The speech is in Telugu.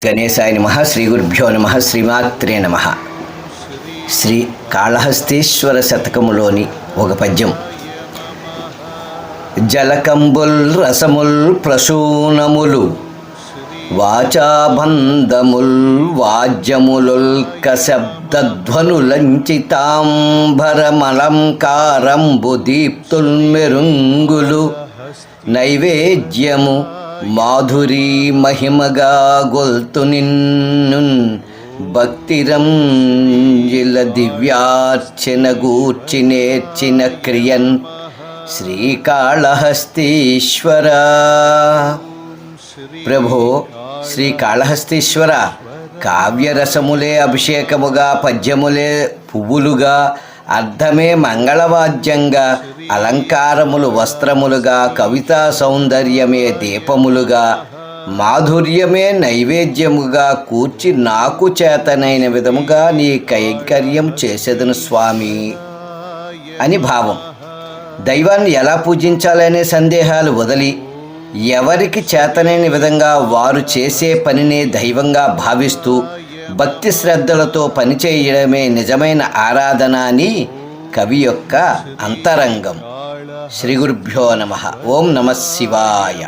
గణేశాయ నమః. శ్రీ గురుభ్యో నమః. శ్రీమాత్రే నమః. శ్రీ కాళహస్తీశ్వర శతకములోని ఒక పద్యం. జలకంబుల్ రసముల్ ప్రసూనములు వాచాబంధముల్ వాద్యములుల్క శబ్దధ్వనులంచితాంబరమలంకారంబు దీప్తుల్ మెరుంగులు నైవేద్యము మాధురీ మహిమగా గొల్తు నిన్నున్ భక్తిరంజిల దివ్యార్చన గూర్చి నేర్చిన క్రియన్ శ్రీకాళహస్తీశ్వర. ప్రభో శ్రీకాళహస్తీశ్వర, కావ్యరసములే అభిషేకముగా, పద్యములే పువ్వులుగా, అర్థమే మంగళవాద్యంగా, అలంకారములు వస్త్రములుగా, కవితా సౌందర్యమే దీపములుగా, మాధుర్యమే నైవేద్యముగా కూర్చి నాకు చేతనైన విధముగా నీ కైంకర్యం చేసేదను స్వామి అని భావం. దైవాన్ని ఎలా పూజించాలనే సందేహాలు వదిలి ఎవరికి చేతనైన విధంగా వారు చేసే పనినే దైవంగా భావిస్తూ భక్తి శ్రద్ధలతో పనిచేయడమే నిజమైన ఆరాధన అని కవి యొక్క అంతరంగం. శ్రీ గురుభ్యో నమః. ఓం నమః శివాయ.